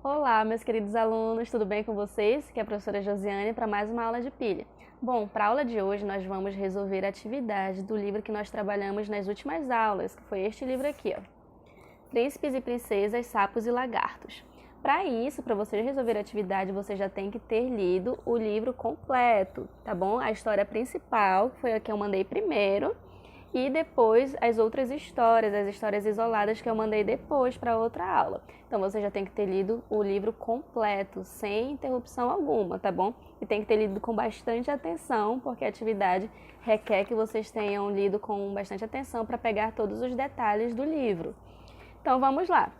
Olá, meus queridos alunos, tudo bem com vocês? Aqui é a professora Josiane para mais uma aula de pilha. Bom, para a aula de hoje nós vamos resolver a atividade do livro que nós trabalhamos nas últimas aulas, que foi este livro aqui, ó. Príncipes e Princesas, Sapos e Lagartos. Para isso, para você resolver a atividade, você já tem que ter lido o livro completo, tá bom? A história principal, que foi a que eu mandei primeiro, e depois as outras histórias, as histórias isoladas que eu mandei depois para outra aula. Então você já tem que ter lido o livro completo, sem interrupção alguma, tá bom? E tem que ter lido com bastante atenção, porque a atividade requer que vocês tenham lido com bastante atenção para pegar todos os detalhes do livro. Então vamos lá.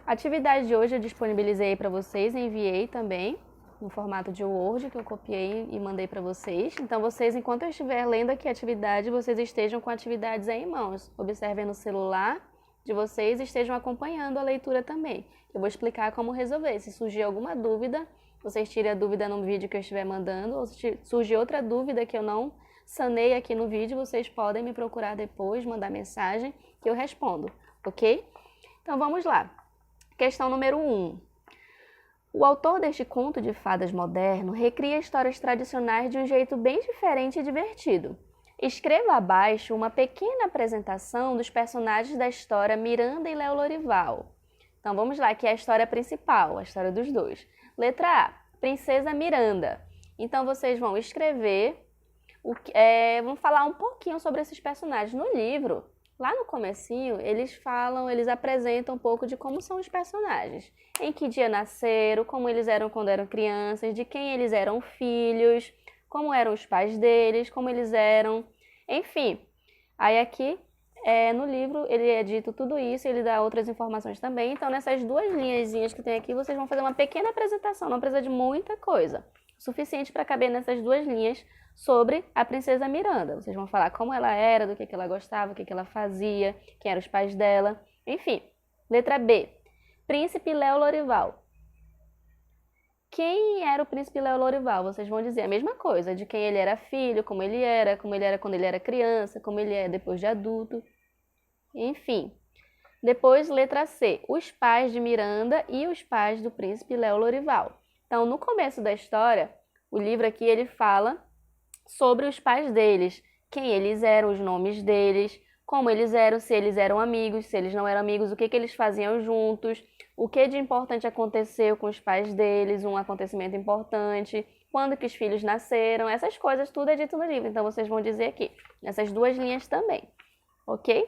A atividade de hoje eu disponibilizei para vocês, enviei também no formato de Word, que eu copiei e mandei para vocês. Então vocês, enquanto eu estiver lendo aqui a atividade, vocês estejam com atividades aí em mãos. Observem no celular de vocês e estejam acompanhando a leitura também. Eu vou explicar como resolver. Se surgir alguma dúvida, vocês tirem a dúvida no vídeo que eu estiver mandando, ou se surgir outra dúvida que eu não sanei aqui no vídeo, vocês podem me procurar depois, mandar mensagem que eu respondo, ok? Então vamos lá. Questão número 1. O autor deste conto de fadas moderno recria histórias tradicionais de um jeito bem diferente e divertido. Escreva abaixo uma pequena apresentação dos personagens da história Miranda e Léo Lorival. Então vamos lá, que é a história principal, a história dos dois. Letra A, Princesa Miranda. Então vocês vão escrever, vão falar um pouquinho sobre esses personagens. No livro, lá no comecinho, eles apresentam um pouco de como são os personagens. Em que dia nasceram, como eles eram quando eram crianças, de quem eles eram filhos, como eram os pais deles, como eles eram, enfim. Aí aqui, no livro, ele é dito tudo isso, ele dá outras informações também. Então, nessas duas linhazinhas que tem aqui, vocês vão fazer uma pequena apresentação, não precisa de muita coisa. O suficiente para caber nessas duas linhas sobre a princesa Miranda. Vocês vão falar como ela era, do que ela gostava, o que ela fazia, quem eram os pais dela, enfim. Letra B. Príncipe Léo Lorival. Quem era o príncipe Léo Lorival? Vocês vão dizer a mesma coisa, de quem ele era filho, como ele era quando ele era criança, como ele é depois de adulto, enfim. Depois, letra C. Os pais de Miranda e os pais do príncipe Léo Lorival. Então, no começo da história, o livro aqui ele fala sobre os pais deles, quem eles eram, os nomes deles, como eles eram, se eles eram amigos, se eles não eram amigos, o que eles faziam juntos, o que de importante aconteceu com os pais deles, um acontecimento importante, quando que os filhos nasceram, essas coisas tudo é dito no livro, então vocês vão dizer aqui, nessas duas linhas também, ok?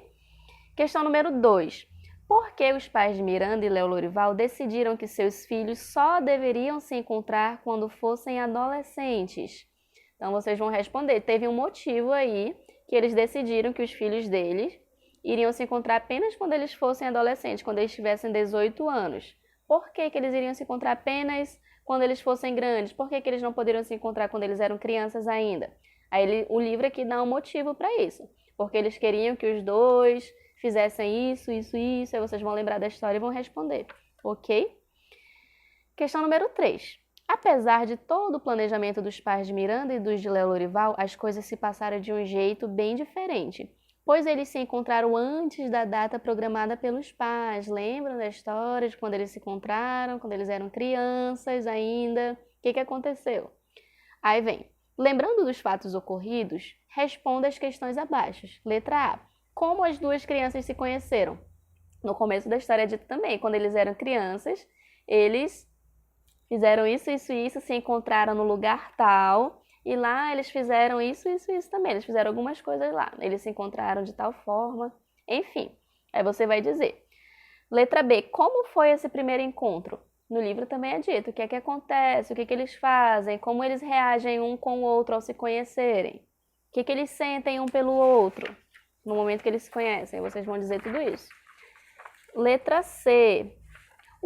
Questão número 2. Por que os pais de Miranda e Léo Lorival decidiram que seus filhos só deveriam se encontrar quando fossem adolescentes? Então, vocês vão responder. Teve um motivo aí que eles decidiram que os filhos deles iriam se encontrar apenas quando eles fossem adolescentes, quando eles tivessem 18 anos. Por que eles iriam se encontrar apenas quando eles fossem grandes? Por que eles não poderiam se encontrar quando eles eram crianças ainda? Aí o livro aqui dá um motivo para isso. Porque eles queriam que os dois fizessem isso, isso, isso. Aí vocês vão lembrar da história e vão responder, ok? Questão número 3. Apesar de todo o planejamento dos pais de Miranda e dos de Léo Lorival, as coisas se passaram de um jeito bem diferente, pois eles se encontraram antes da data programada pelos pais. Lembram da história de quando eles se encontraram, quando eles eram crianças ainda? O que aconteceu? Aí vem, lembrando dos fatos ocorridos, responda as questões abaixo. Letra A. Como as duas crianças se conheceram? No começo da história é dito também, quando eles eram crianças, eles fizeram isso, isso e isso, se encontraram no lugar tal, e lá eles fizeram isso, isso e isso também. Eles fizeram algumas coisas lá. Eles se encontraram de tal forma, enfim. Aí você vai dizer. Letra B. Como foi esse primeiro encontro? No livro também é dito o que é que acontece, o que é que eles fazem, como eles reagem um com o outro ao se conhecerem, o que é que eles sentem um pelo outro no momento que eles se conhecem. Vocês vão dizer tudo isso. Letra C.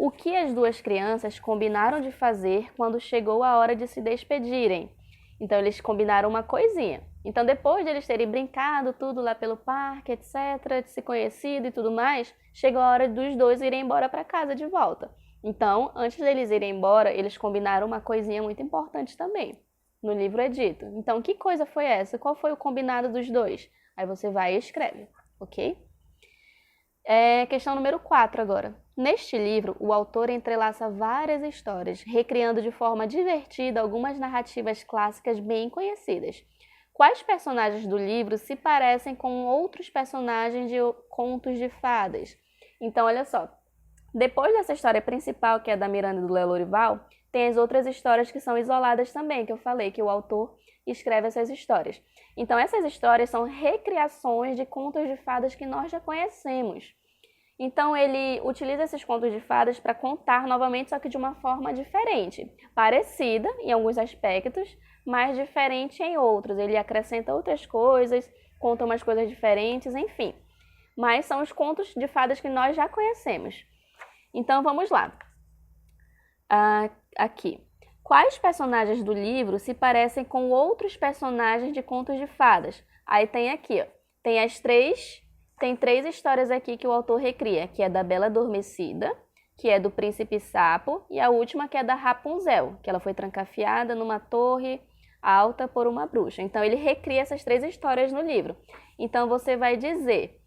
O que as duas crianças combinaram de fazer quando chegou a hora de se despedirem? Então, eles combinaram uma coisinha. Então, depois de eles terem brincado tudo lá pelo parque, etc., de se conhecido e tudo mais, chegou a hora dos dois irem embora para casa de volta. Então, antes deles irem embora, eles combinaram uma coisinha muito importante também. No livro é dito. Então, que coisa foi essa? Qual foi o combinado dos dois? Aí você vai e escreve, ok? Questão número 4 agora. Neste livro, o autor entrelaça várias histórias, recriando de forma divertida algumas narrativas clássicas bem conhecidas. Quais personagens do livro se parecem com outros personagens de contos de fadas? Então, olha só. Depois dessa história principal, que é da Miranda e do Léo Lorival, tem as outras histórias que são isoladas também, que eu falei que o autor escreve essas histórias. Então, essas histórias são recriações de contos de fadas que nós já conhecemos. Então, ele utiliza esses contos de fadas para contar novamente, só que de uma forma diferente. Parecida em alguns aspectos, mas diferente em outros. Ele acrescenta outras coisas, conta umas coisas diferentes, enfim. Mas são os contos de fadas que nós já conhecemos. Então, vamos lá. Aqui. Quais personagens do livro se parecem com outros personagens de contos de fadas? Aí tem aqui, ó. Tem três histórias aqui que o autor recria, que é da Bela Adormecida, que é do Príncipe Sapo, e a última que é da Rapunzel, que ela foi trancafiada numa torre alta por uma bruxa. Então, ele recria essas 3 histórias no livro. Então, você vai dizer...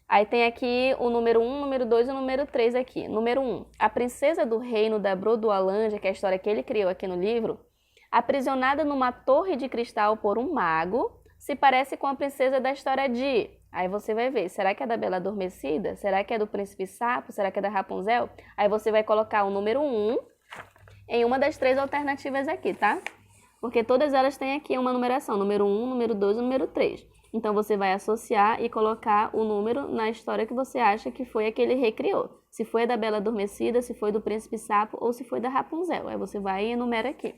Aí tem aqui o número 1, o número 2 e o número 3 aqui. Número 1, a princesa do reino da Brodoalândia, que é a história que ele criou aqui no livro, aprisionada numa torre de cristal por um mago, se parece com a princesa da história de... Aí você vai ver, será que é da Bela Adormecida? Será que é do Príncipe Sapo? Será que é da Rapunzel? Aí você vai colocar o número 1 em uma das 3 alternativas aqui, tá? Porque todas elas têm aqui uma numeração, número 1, número 2 e número 3. Então, você vai associar e colocar o número na história que você acha que foi a que ele recriou. Se foi a da Bela Adormecida, se foi do Príncipe Sapo ou se foi da Rapunzel. Aí você vai e enumera aqui.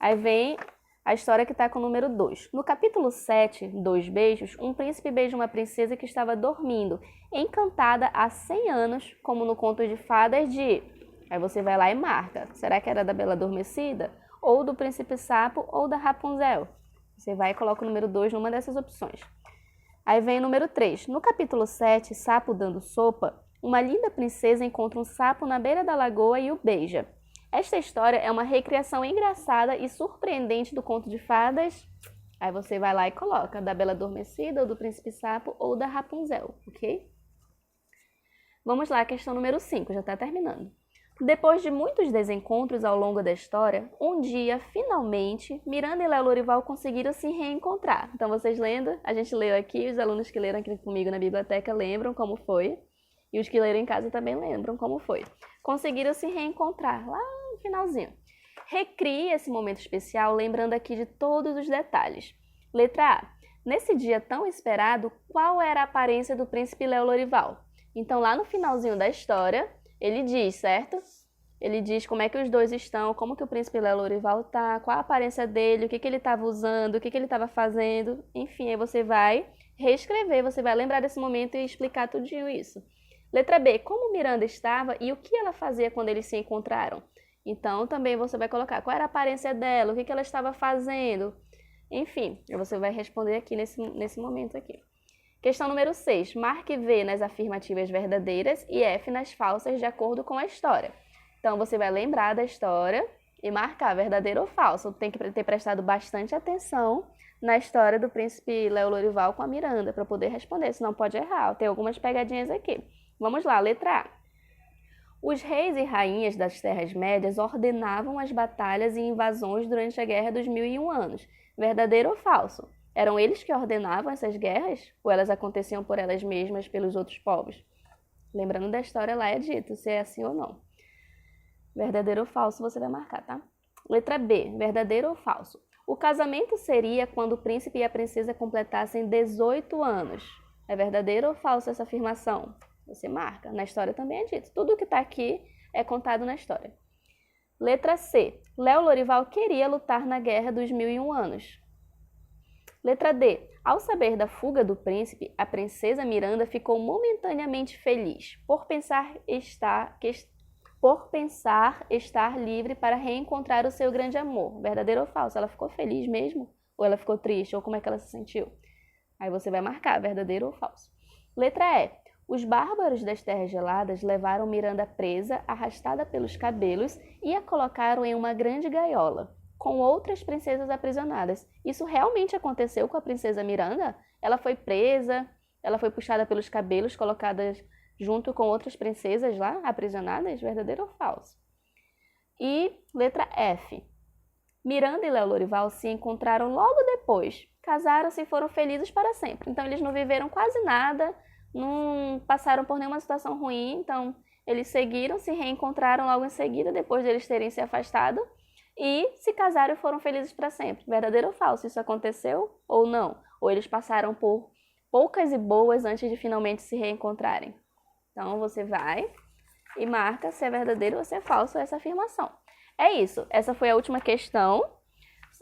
Aí vem a história que está com o número 2. No capítulo 7, 2 beijos, um príncipe beija uma princesa que estava dormindo, encantada há 100 anos, como no conto de fadas de... Aí você vai lá e marca. Será que era da Bela Adormecida? Ou do Príncipe Sapo ou da Rapunzel? Você vai e coloca o número 2 numa dessas opções. Aí vem o número 3. No capítulo 7, Sapo dando sopa, uma linda princesa encontra um sapo na beira da lagoa e o beija. Esta história é uma recriação engraçada e surpreendente do conto de fadas. Aí você vai lá e coloca da Bela Adormecida, ou do Príncipe Sapo, ou da Rapunzel, ok? Vamos lá, questão número 5, já está terminando. Depois de muitos desencontros ao longo da história, um dia, finalmente, Miranda e Léo Lorival conseguiram se reencontrar. Então, vocês lendo, a gente leu aqui, os alunos que leram aqui comigo na biblioteca lembram como foi, e os que leram em casa também lembram como foi. Conseguiram se reencontrar lá no finalzinho. Recrie esse momento especial, lembrando aqui de todos os detalhes. Letra A. Nesse dia tão esperado, qual era a aparência do príncipe Léo Lorival? Então, lá no finalzinho da história... Ele diz, certo? Ele diz como é que os dois estão, como que o príncipe Léo Lorival tá, qual a aparência dele, o que ele estava usando, o que ele estava fazendo. Enfim, aí você vai reescrever, você vai lembrar desse momento e explicar tudinho isso. Letra B, como Miranda estava e o que ela fazia quando eles se encontraram. Então, também você vai colocar qual era a aparência dela, o que ela estava fazendo. Enfim, você vai responder aqui nesse momento aqui. Questão número 6. Marque V nas afirmativas verdadeiras e F nas falsas de acordo com a história. Então, você vai lembrar da história e marcar verdadeiro ou falso. Tem que ter prestado bastante atenção na história do príncipe Léo Lorival com a Miranda para poder responder, senão pode errar. Tem algumas pegadinhas aqui. Vamos lá, letra A. Os reis e rainhas das Terras Médias ordenavam as batalhas e invasões durante a Guerra dos 1001 Anos. Verdadeiro ou falso? Eram eles que ordenavam essas guerras? Ou elas aconteciam por elas mesmas, pelos outros povos? Lembrando da história, lá é dito se é assim ou não. Verdadeiro ou falso, você vai marcar, tá? Letra B. Verdadeiro ou falso? O casamento seria quando o príncipe e a princesa completassem 18 anos. É verdadeiro ou falso essa afirmação? Você marca. Na história também é dito. Tudo que está aqui é contado na história. Letra C. Léo Lorival queria lutar na Guerra dos 1001 Anos. Letra D. Ao saber da fuga do príncipe, a princesa Miranda ficou momentaneamente feliz por pensar estar livre para reencontrar o seu grande amor. Verdadeiro ou falso? Ela ficou feliz mesmo? Ou ela ficou triste? Ou como é que ela se sentiu? Aí você vai marcar verdadeiro ou falso. Letra E. Os bárbaros das terras geladas levaram Miranda presa, arrastada pelos cabelos e a colocaram em uma grande gaiola, com outras princesas aprisionadas. Isso realmente aconteceu com a princesa Miranda? Ela foi presa, ela foi puxada pelos cabelos, colocada junto com outras princesas lá aprisionadas, verdadeiro ou falso? E letra F. Miranda e Léo Lourival se encontraram logo depois, casaram-se e foram felizes para sempre. Então eles não viveram quase nada, não passaram por nenhuma situação ruim, então eles seguiram, se reencontraram logo em seguida, depois de eles terem se afastado, e se casaram e foram felizes para sempre. Verdadeiro ou falso? Isso aconteceu ou não? Ou eles passaram por poucas e boas antes de finalmente se reencontrarem? Então você vai e marca se é verdadeiro ou se é falso essa afirmação. É isso, essa foi a última questão.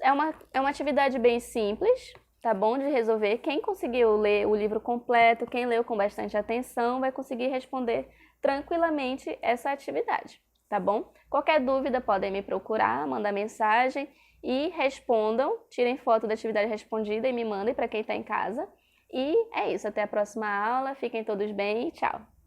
É uma atividade bem simples, tá bom, de resolver. Quem conseguiu ler o livro completo, quem leu com bastante atenção, vai conseguir responder tranquilamente essa atividade, tá bom? Qualquer dúvida podem me procurar, mandar mensagem e respondam, tirem foto da atividade respondida e me mandem para quem está em casa. E é isso, até a próxima aula, fiquem todos bem e tchau!